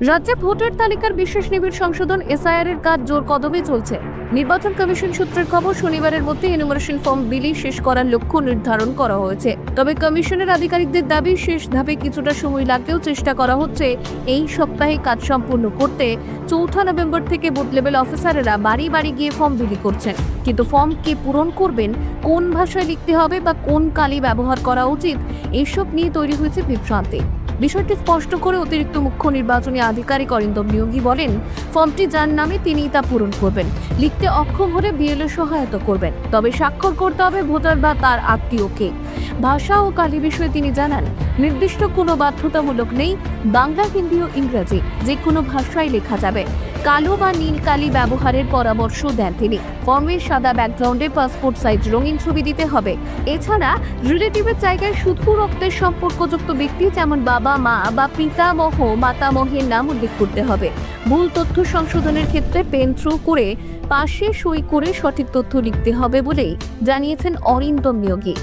রাজ্যে ভোটার তালিকার বিশেষ নিবিড় সংশোধন এসআইআর এর কাজ জোর কদমে চলছে। নির্বাচন কমিশন সূত্রের খবর, শনিবারের মধ্যে এনুমারেশন ফর্ম বিলি শেষ করার লক্ষ্য নির্ধারণ করা হয়েছে। তবে কমিশনের আধিকারিকদের দাবি, শেষ ধাপে কিছুটা সময় লাগলেও চেষ্টা করা হচ্ছে এই সপ্তাহে কাজ সম্পূর্ণ করতে। 4 নভেম্বর থেকে বুথ লেভেল অফিসারেরা বাড়ি বাড়ি গিয়ে ফর্ম বিলি করছেন। কিন্তু ফর্ম কে পূরণ করবেন, কোন ভাষায় লিখতে হবে বা কোন কালি ব্যবহার করা উচিত, এসব নিয়ে তৈরি হয়েছে বিভ্রান্তি। বিষয়টি স্পষ্ট করে অতিরিক্ত মুখ্য নির্বাচনী আধিকারিক অরিন্দম নিয়োগী বলেন, ফর্মটি যার নামে তিনিই তা পূরণ করবেন। লিখতে অক্ষম হলে বিএলও সহায়তা করবেন, তবে স্বাক্ষর করতে হবে ভোটার বা তার আত্মীয়কে। ভাষা ও কালি বিষয়ে তিনি জানান, নির্দিষ্ট কোনো বাধ্যতামূলক নেই। বাংলা, হিন্দি ও ইংরেজি যে কোনো ভাষায় লেখা যাবে। কালো বা নীল কালি ব্যবহারের পরামর্শ দেন তিনি। ফর্মের সাদা ব্যাকগ্রাউন্ডে পাসপোর্ট সাইজ রঙিন ছবি দিতে হবে। এছাড়া রিলেটিভের জায়গায় শুধু রক্তের সম্পর্কযুক্ত ব্যক্তি, যেমন বাবা, মা বা পিতামহ, মাতামহের নাম উল্লেখ করতে হবে। ভুল তথ্য সংশোধনের ক্ষেত্রে পেন থ্রু করে পাশে সই করে সঠিক তথ্য লিখতে হবে বলেই জানিয়েছেন অরিন্দম নিয়োগী।